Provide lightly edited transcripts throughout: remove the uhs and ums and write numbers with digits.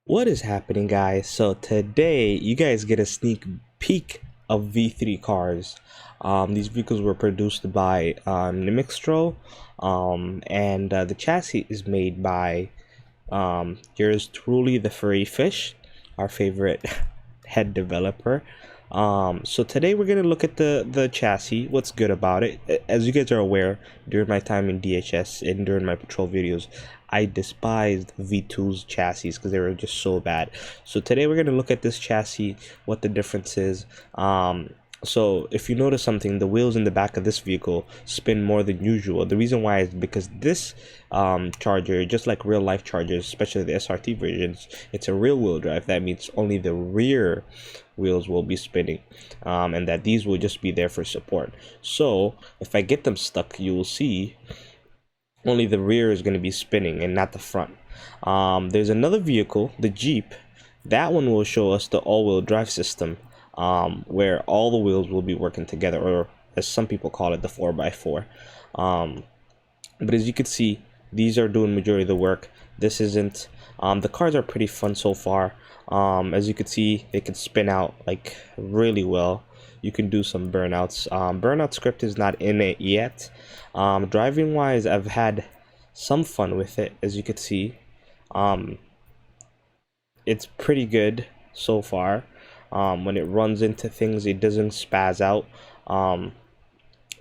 What is happening, guys? So today you guys get a sneak peek of V3 cars. These vehicles were produced by Nimixtro, and the chassis is made by yours truly, the Furry Fish, our favorite head developer. So today we're gonna look at the chassis. What's good about it? As you guys are aware, during my time in DHS and during my patrol videos, I despised V2's chassis because they were just so bad. So today we're gonna look at this chassis, what the difference is. So if you notice something, the wheels in the back of this vehicle spin more than usual. The reason why is because this charger, just like real life chargers, especially the SRT versions, it's a rear wheel drive. That means only the rear wheels will be spinning, and that these will just be there for support. So if I get them stuck, you will see only the rear is going to be spinning and not the front. There's another vehicle, the Jeep. That one will show us the all-wheel drive system, where all the wheels will be working together, or as some people call it, the 4x4. But as you can see, these are doing majority of the work. This isn't. The cars are pretty fun so far. As you can see, they can spin out like really well. You can do some burnouts. Burnout script is not in it yet. Driving wise, I've had some fun with it. As you can see, it's pretty good so far. When it runs into things, it doesn't spaz out.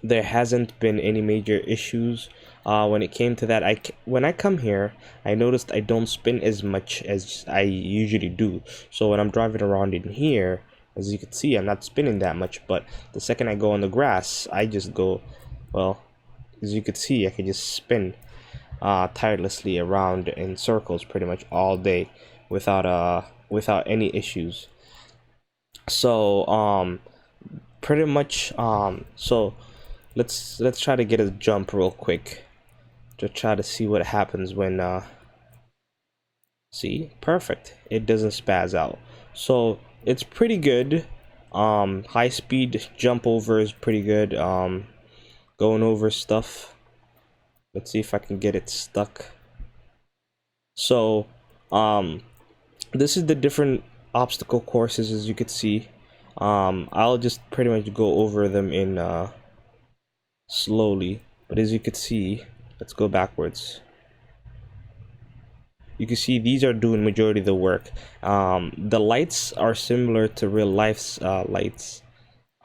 There hasn't been any major issues when it came to that. When I come here, I noticed I don't spin as much as I usually do. So when I'm driving around in here, as you can see, I'm not spinning that much. But the second I go on the grass, I just go, well, as you can see, I can just spin tirelessly around in circles pretty much all day without any issues. So pretty much so let's try to get a jump real quick to try to see what happens when see, perfect, it doesn't spaz out. So it's pretty good. High speed jump over is pretty good. Going over stuff, let's see if I can get it stuck. So this is the different obstacle courses. As you can see, I'll just pretty much go over them in slowly, but as you can see, let's go backwards. You can see these are doing majority of the work. The lights are similar to real life's lights.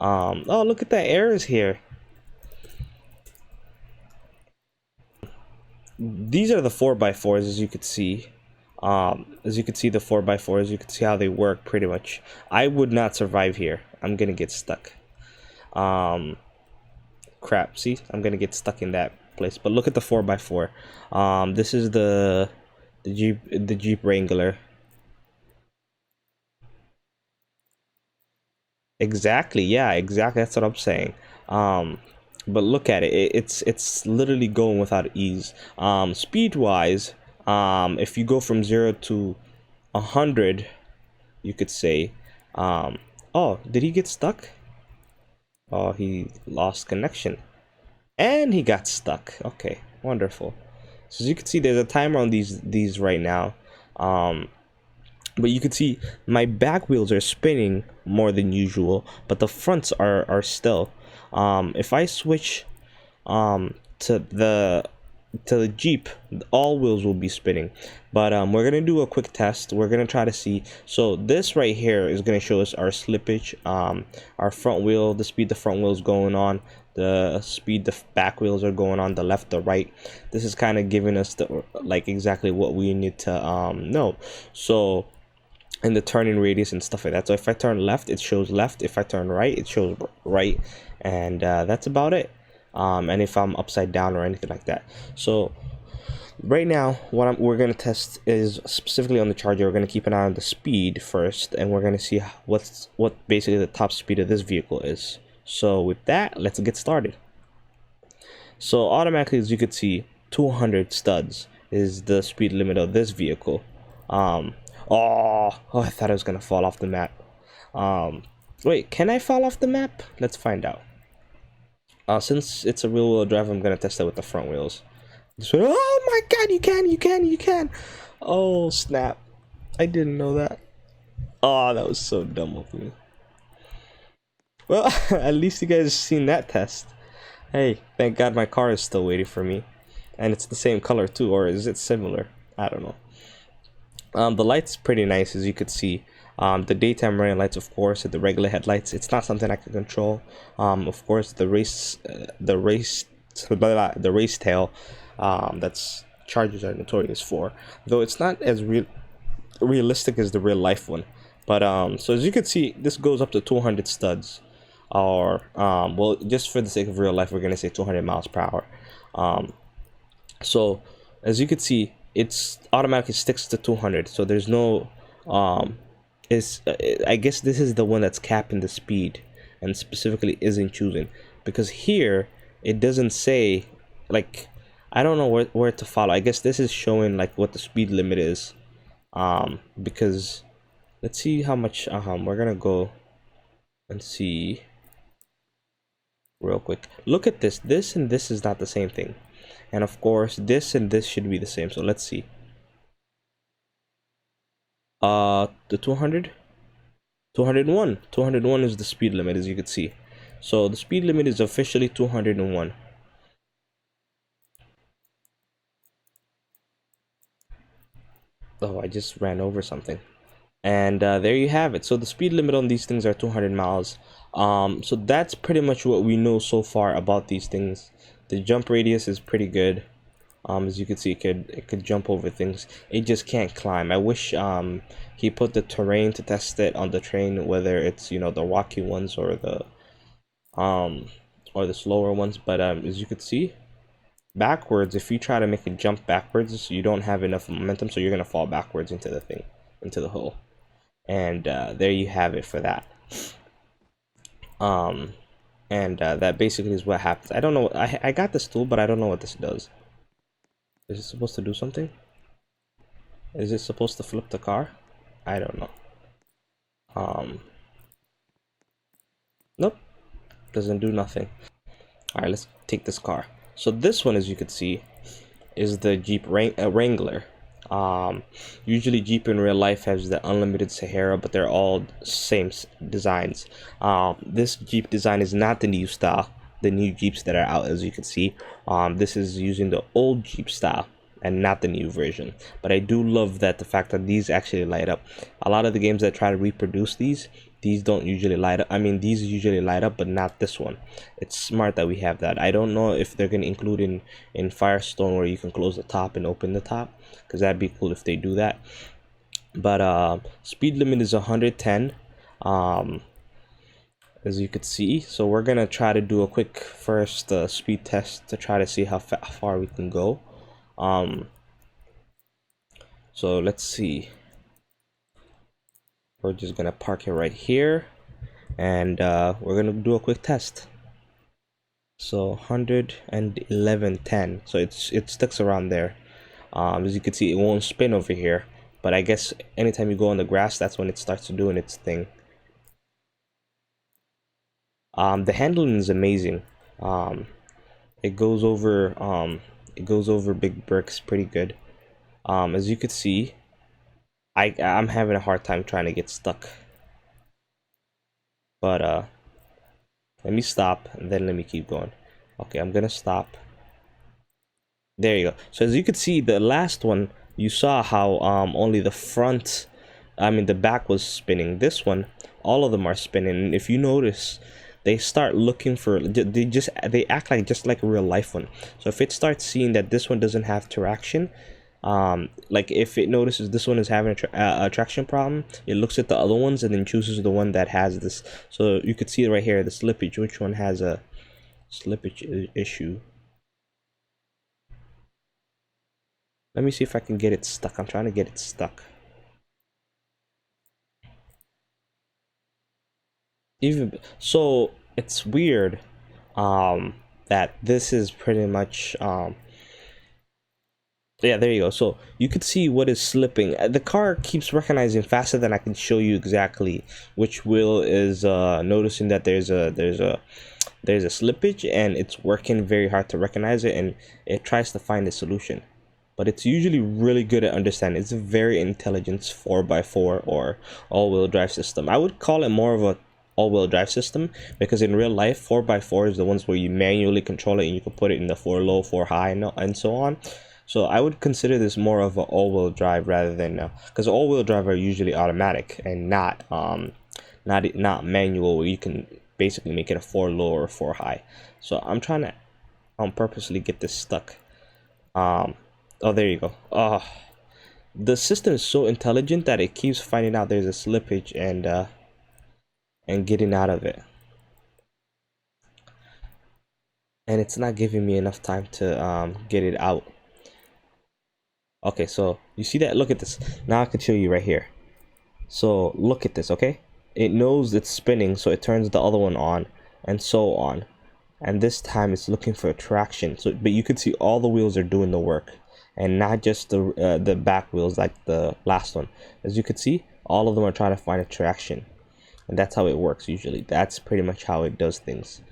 Oh, look at the errors here. These are the 4x4s, as you could see. As you can see, the 4x4s, you can see how they work pretty much. I would not survive here. I'm gonna get stuck. Crap, see, I'm gonna get stuck in that place. But look at the 4x4. This is the Jeep Wrangler. Exactly, yeah, exactly, that's what I'm saying. But look at it, it's literally going without ease. Speed wise, if you go from 0 to 100, you could say, oh, did he get stuck? Oh, he lost connection and he got stuck. Okay, wonderful. So as you can see, there's a timer on these right now. But you can see my back wheels are spinning more than usual, but the fronts are still. If I switch to the Jeep, all wheels will be spinning. But we're gonna do a quick test. We're gonna try to see. So this right here is gonna show us our slippage, our front wheel, the speed the front wheel is going on, the speed the back wheels are going on, the left, the right. This is kind of giving us the like exactly what we need to know. So and the turning radius and stuff like that. So if I turn left, it shows left. If I turn right, it shows right, and that's about it. And if I'm upside down or anything like that. So right now, what we're gonna test is specifically on the charger. We're gonna keep an eye on the speed first, and we're gonna see what basically the top speed of this vehicle is. So with that, let's get started. So automatically, as you can see, 200 studs is the speed limit of this vehicle. Oh, I thought I was gonna fall off the map. Wait, can I fall off the map? Let's find out. Since it's a real wheel drive, I'm gonna test it with the front wheels. Oh my god, you can! Oh snap. I didn't know that. Oh, that was so dumb of me. Well, at least you guys seen that test. Hey, thank God my car is still waiting for me. And it's the same color too, or is it similar? I don't know. The light's pretty nice, as you could see. The daytime running lights, of course, and the regular headlights. It's not something I can control. Of course, the race tail. That's Chargers are notorious for. Though it's not as realistic as the real life one. But so as you can see, this goes up to 200 studs, or well, just for the sake of real life, we're gonna say 200 miles per hour. So as you can see, it's automatically sticks to 200. So there's no is I guess this is the one that's capping the speed and specifically isn't choosing, because here it doesn't say, like, I don't know where to follow. I guess this is showing like what the speed limit is, because let's see how much. We're gonna go and see real quick. Look at this. This and this is not the same thing, and of course this and this should be the same. So let's see. The 200, 201 is the speed limit, as you can see. So the speed limit is officially 201. Oh, I just ran over something. And there you have it. So the speed limit on these things are 200 miles. So that's pretty much what we know so far about these things. The jump radius is pretty good. As you can see, it could jump over things. It just can't climb. I wish he put the terrain to test it on the train, whether it's, you know, the rocky ones or the slower ones. But as you can see, backwards, if you try to make it jump backwards, you don't have enough momentum, so you're gonna fall backwards into the thing, into the hole. And there you have it for that. And that basically is what happens. I don't know. I got this tool, but I don't know what this does. Is it supposed to do something? Is it supposed to flip the car? I don't know. Nope, doesn't do nothing. All right, let's take this car. So this one, as you can see, is the Jeep Wrangler. Usually Jeep in real life has the unlimited Sahara, but they're all same designs. This Jeep design is not the new style, the new Jeeps that are out, as you can see. This is using the old Jeep style and not the new version. But I do love that the fact that these actually light up. A lot of the games that try to reproduce these don't usually light up. I mean, these usually light up, but not this one. It's smart that we have that. I don't know if they're going to include in Firestone where you can close the top and open the top, because that'd be cool if they do that. But speed limit is 110, as you could see. So we're gonna try to do a quick first speed test to try to see how far we can go. So let's see. We're just gonna park it right here, and we're gonna do a quick test. So 111.10, so it sticks around there. As you can see, it won't spin over here, but I guess anytime you go on the grass, that's when it starts doing its thing. The handling is amazing. It goes over big bricks pretty good. As you could see, I'm having a hard time trying to get stuck. But let me stop and then let me keep going. Okay, I'm gonna stop. There you go. So as you could see, the last one, you saw how only the front, I mean the back was spinning. This one, all of them are spinning. And if you notice, they start looking for, they act like just like a real life one. So if it starts seeing that this one doesn't have traction, like if it notices this one is having a traction problem, it looks at the other ones and then chooses the one that has this. So you could see it right here, the slippage, which one has a slippage issue. Let me see if I can get it stuck. I'm trying to get it stuck. Even so, it's weird that this is pretty much yeah, there you go. So you could see what is slipping. The car keeps recognizing faster than I can show you exactly which wheel is noticing that there's a slippage, and it's working very hard to recognize it, and it tries to find a solution. but it's usually really good at understanding. It's a very intelligent 4x4 or all-wheel drive system. I would call it more of a all-wheel drive system, because in real life 4x4 is the ones where you manually control it and you can put it in the 4 low, 4 high, and so on. So I would consider this more of an all-wheel drive rather than because all-wheel drive are usually automatic and not manual, where you can basically make it a 4 low or a 4 high. So I'm trying to purposely get this stuck. Oh, there you go. The system is so intelligent that it keeps finding out there's a slippage and getting out of it, and it's not giving me enough time to get it out. Okay, so you see that? Look at this. Now I can show you right here. So look at this. Okay, it knows it's spinning, so it turns the other one on, and so on. And this time it's looking for traction. So, but you can see all the wheels are doing the work, and not just the back wheels like the last one. As you can see, all of them are trying to find a traction, and that's how it works usually. That's pretty much how it does things.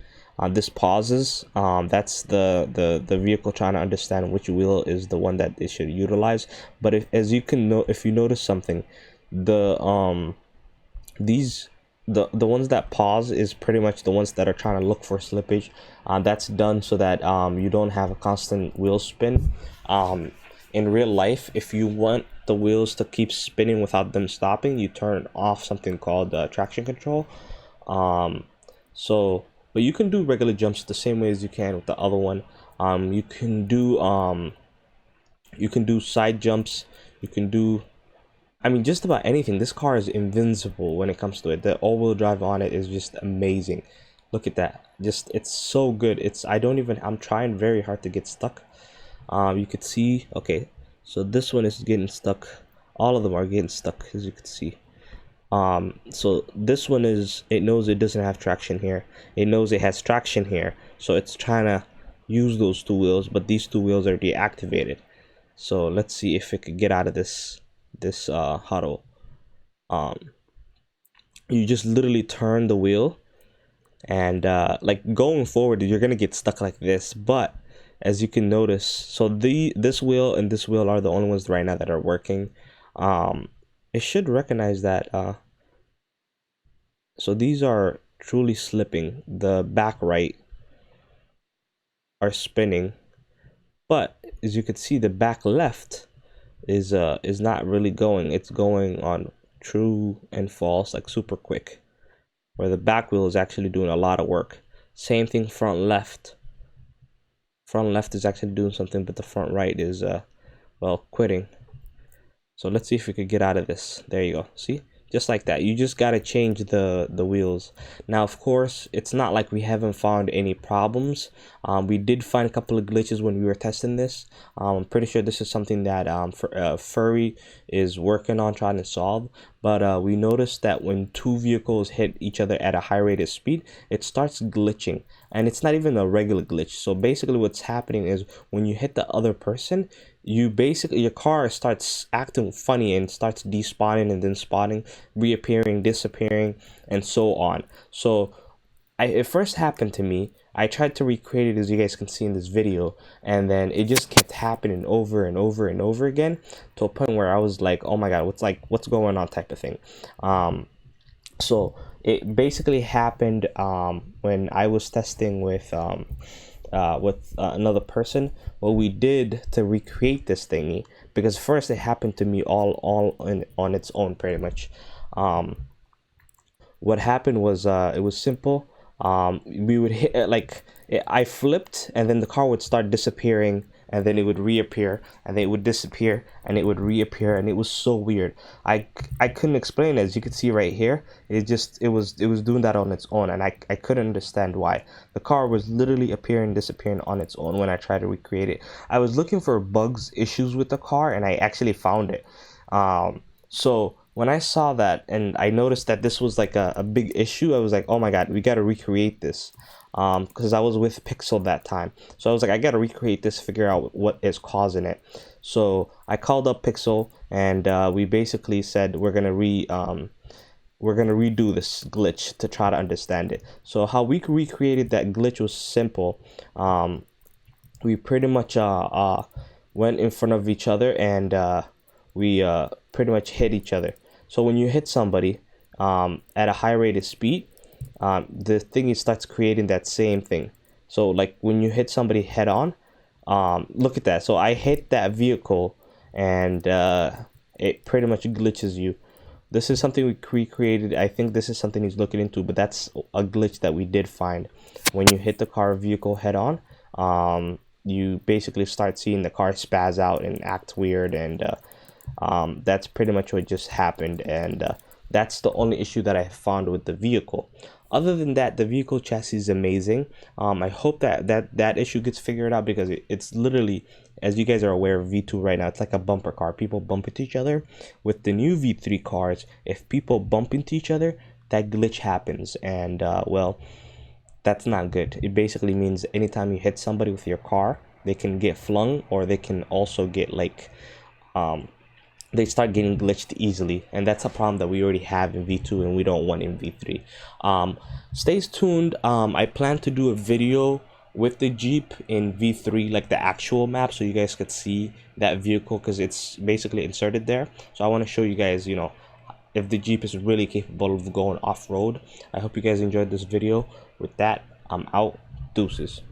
This pauses. That's the vehicle trying to understand which wheel is the one that it should utilize. But as you can know, if you notice something, the the ones that pause is pretty much the ones that are trying to look for slippage. That's done so that you don't have a constant wheel spin. In real life, if you want the wheels to keep spinning without them stopping, you turn off something called traction control. But you can do regular jumps the same way as you can with the other one. You can do side jumps. You can do, I mean, just about anything. This car is invincible when it comes to it. The all-wheel drive on it is just amazing. Look at that. Just, it's so good. I'm trying very hard to get stuck. You could see, okay, so this one is getting stuck. All of them are getting stuck, as you can see. So this one it knows it doesn't have traction here. It knows it has traction here. So it's trying to use those two wheels, but these two wheels are deactivated. So let's see if it could get out of this huddle. You just literally turn the wheel, and like going forward, you're gonna get stuck like this. But as you can notice, so this wheel and this wheel are the only ones right now that are working. It should recognize that. So these are truly slipping. The back right are spinning, but as you can see, the back left is not really going. It's going on true and false, like super quick, where the back wheel is actually doing a lot of work. Same thing front left. Front left is actually doing something, but the front right is well, quitting. So let's see if we could get out of this. There you go. See? Just like that. You just got to change the wheels. Now, of course, it's not like we haven't found any problems. We did find a couple of glitches when we were testing this. I'm pretty sure this is something that Furry is working on trying to solve. But we noticed that when two vehicles hit each other at a high rate of speed, it starts glitching. And it's not even a regular glitch. So basically what's happening is when you hit the other person, your car starts acting funny and starts despawning and then spawning, reappearing, disappearing, and so on. So it first happened to me. I tried to recreate it, as you guys can see in this video, and then it just kept happening over and over and over again, to a point where I was like, oh my god, what's going on, type of thing. So it basically happened when I was testing with another person. What we did to recreate this thingy, because first it happened to me on its own pretty much. What happened was it was simple. We would hit I flipped, and then the car would start disappearing, and then it would reappear, and then it would disappear, and it would reappear, and it was so weird. I couldn't explain it. As you can see right here, it was doing that on its own, and I couldn't understand why. The car was literally appearing, disappearing on its own when I tried to recreate it. I was looking for bugs, issues with the car, and I actually found it. So when I saw that and I noticed that this was like a big issue, I was like, oh my god, we got to recreate this. Because I was with Pixel that time. So I was like, I got to recreate this, figure out what is causing it. So I called up Pixel, and we basically said we're going to redo this glitch to try to understand it. So how we recreated that glitch was simple. We pretty much went in front of each other, and we pretty much hit each other. So when you hit somebody at a high rate of speed, the thing starts creating that same thing. So like when you hit somebody head on, look at that. So I hit that vehicle, and it pretty much glitches you. This is something we recreated. I think this is something he's looking into, but that's a glitch that we did find. When you hit the car vehicle head on, you basically start seeing the car spaz out and act weird, and that's pretty much what just happened. And that's the only issue that I found with the vehicle. Other than that, the vehicle chassis is amazing. I hope that issue gets figured out, because it's literally, as you guys are aware of V2 right now, it's like a bumper car. People bump into each other. With the new V3 cars, if people bump into each other, that glitch happens, and well, that's not good. It basically means anytime you hit somebody with your car, they can get flung, or they can also get like they start getting glitched easily, and that's a problem that we already have in V2 and we don't want in V3. Stay tuned. I plan to do a video with the Jeep in V3, like the actual map, so you guys could see that vehicle, because it's basically inserted there. So I want to show you guys, you know, if the Jeep is really capable of going off-road. I hope you guys enjoyed this video. With that, I'm out. Deuces.